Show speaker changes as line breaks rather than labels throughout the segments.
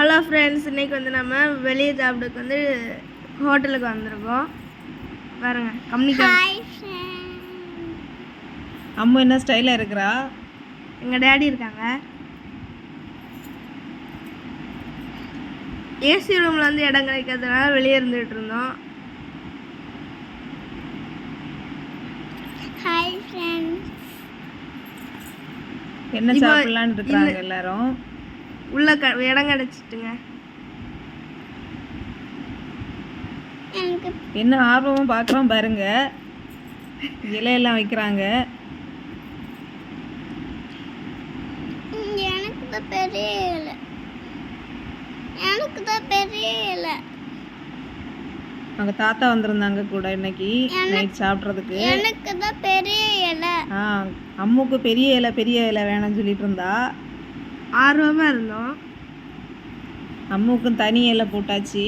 Hello friends, இன்றைக்கி வந்து நம்ம வெளியே சாப்பிடுக்கு வந்து ஹோட்டலுக்கு வந்திருக்கோம். பாருங்க கம்மிக்கா
அம்மா என்ன ஸ்டைலாக இருக்கிறா.
எங்கள் டேடி இருக்காங்க. ஏசி ரூமில் வந்து இடம் கிடைக்கிறதுனால வெளியே இருந்துகிட்டு இருந்தோம்.
ஹாய் ஃப்ரெண்ட்ஸ்,
என்ன சாப்பிடலான்னு இருக்காங்க எல்லாரும்.
உள்ள இடம் கிடைச்சிட்டுங்க.
என்ன ஆர்வமும் பார்க்குறோம் பாருங்க. இலையெல்லாம் வைக்கிறாங்க.
எனக்கு தான் பெரிய இலை, எனக்கு தான் பெரிய இலை.
அவங்க தாத்தா வந்திருந்தாங்க கூட இன்னைக்கு நைட் சாப்பிட்றதுக்கு.
எனக்கு தான் பெரிய இலை.
அம்முக்கு பெரிய இலை வேணும்னு சொல்லிட்டு இருந்தா.
ஆர்வமாக இருந்தோம்.
அம்முக்கும் தனி இலை போட்டாச்சு.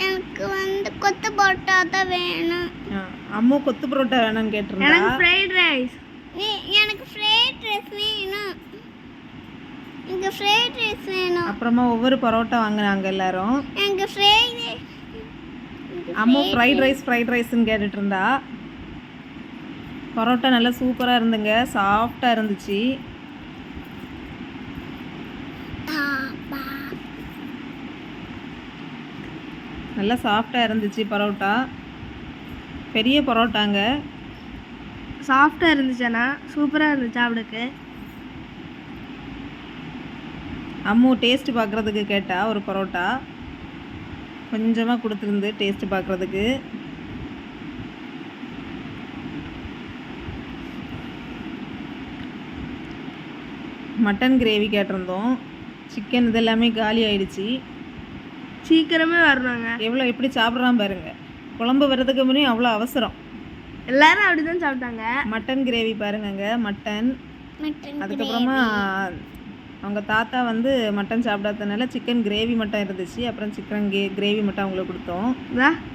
எனக்கு வந்து கொத்து பரோட்டா தான் வேணும்.
அம்மு கொத்து பரோட்டா வேணும்னு கேட்டிருந்தா.
எனக்கு ஃப்ரைட் ரைஸ்.
எனக்கு ஃப்ரைட் ரைஸ் வேணும். எனக்கு ஃப்ரைட் ரைஸ் வேணும்.
அப்புறமா ஒவ்வொரு பரோட்டா வாங்கினாங்க எல்லாரும்.
எனக்கு ஃப்ரைட் ரைஸ்.
அம்மு ஃப்ரைட் ரைஸ்ன்னு கேட்டுட்டு இருந்தா. பரோட்டா நல்லா சூப்பராக இருந்துங்க, சாஃப்டாக இருந்துச்சு. நல்லா சாஃப்டாக இருந்துச்சு பரோட்டா. பெரிய பரோட்டாங்க,
சாஃப்டாக இருந்துச்சுன்னா சூப்பராக இருந்துச்சு சாப்பிடுக்கு.
அம்மு டேஸ்ட் பார்க்குறதுக்கு கேட்டா ஒரு பரோட்டா கொஞ்சமாக கொடுத்துருந்து டேஸ்ட் பார்க்குறதுக்கு. மட்டன் கிரேவி கேட்டிருந்தோம். சிக்கன் இது எல்லாமே காலி ஆயிடுச்சு.
சீக்கிரமே வரணுங்க.
எப்படி சாப்பிட்றான் பாருங்க. குழம்பு வர்றதுக்கு முன்னே அவ்வளோ அவசரம்.
எல்லாரும் அப்படி தான் சாப்பிட்டாங்க.
மட்டன் கிரேவி பாருங்கங்க, மட்டன். அதுக்கப்புறமா அவங்க தாத்தா வந்து மட்டன் சாப்பிடாததுனால சிக்கன் கிரேவி மட்டும் இருந்துச்சு. அப்புறம் சிக்கன் கிரேவி மட்டும் அவங்களுக்கு கொடுத்தோம்.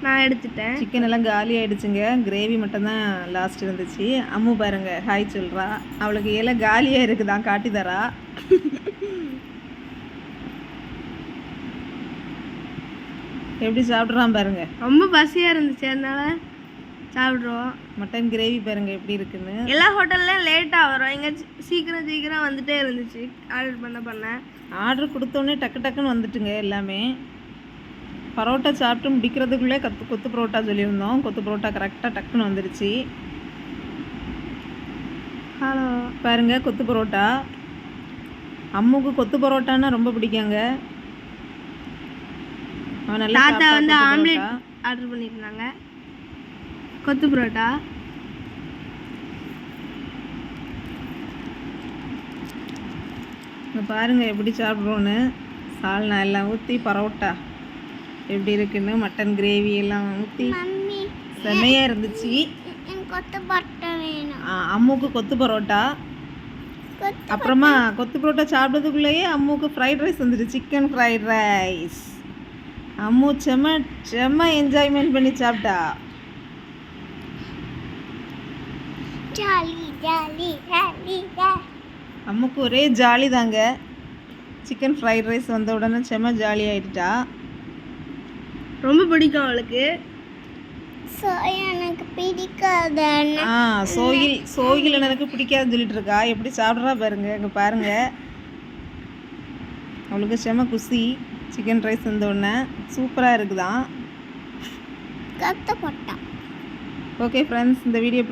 நான் எடுத்துட்டேன்.
சிக்கன் எல்லாம் காலி ஆயிடுச்சுங்க, கிரேவி மட்டும் தான் லாஸ்ட் இருந்துச்சு. அம்மு பாருங்க ஹாய் சொல்கிறா. அவளுக்கு இலை காலியாக இருக்குதான், காட்டி தரா. எப்படி சாப்பிட்றான் பாருங்க.
ரொம்ப பசியாக இருந்துச்சு, அதனால சாப்பிட்றோம்.
மட்டன் கிரேவி பாருங்க எப்படி இருக்குன்னு.
எல்லா ஹோட்டல்லையும் லேட்டாக வரும், இங்கே சீக்கிரம் வந்துட்டே இருந்துச்சு. ஆர்டர் பண்ண
ஆர்டர் கொடுத்தோன்னே டக்குன்னு வந்துட்டுங்க எல்லாமே. பரோட்டா சாப்பிட்டு முடிக்கிறதுக்குள்ளே கொத்து பரோட்டா சொல்லியிருந்தோம். கொத்து பரோட்டா கரெக்டாக டக்குன்னு வந்துடுச்சு.
ஹலோ
பாருங்க கொத்து பரோட்டா. அம்முக்கு கொத்து பரோட்டான்னா ரொம்ப பிடிக்குங்க.
தாத்தா வந்து ஆம்லேட் ஆர்டர் பண்ணியிருந்தாங்க, கொத்து பரோட்டா.
பாருங்க எப்படி சாப்பிட்றோன்னு. சால்னா எல்லாம் ஊற்றி பரோட்டா எப்படி இருக்குன்னு, மட்டன் கிரேவி எல்லாம் ஊற்றி செமையாக இருந்துச்சு. அம்முக்கு கொத்து பரோட்டா. அப்புறமா கொத்து பரோட்டா சாப்பிட்றதுக்குள்ளேயே அம்முக்கு ஃப்ரைட் ரைஸ் வந்துடுச்சு, சிக்கன் ஃப்ரைட் ரைஸ். அம்மு செம்ம என்ஜாய்மெண்ட் பண்ணி சாப்பிட்டா. அம்முக்கு ஒரே ஜாலி தாங்க. சிக்கன் ஃப்ரைட் ரைஸ் வந்த உடனே செம்ம ஜாலி ஆயிட்டா.
ரொம்ப பிடிக்கும் அவளுக்கு.
எனக்கு பிடிக்காது.
சோயில் எனக்கு பிடிக்காதுன்னு சொல்லிட்டு இருக்கா. எப்படி சாப்பிட்றா பாருங்க. இங்கே பாருங்க, அவளுக்கு செம்ம குசி. சிக்கன் ரைஸ் வந்த உடனே சூப்பராக இருக்குதான்.
கத்த போட்டான்.
ஓகே ஃப்ரெண்ட்ஸ், இந்த வீடியோ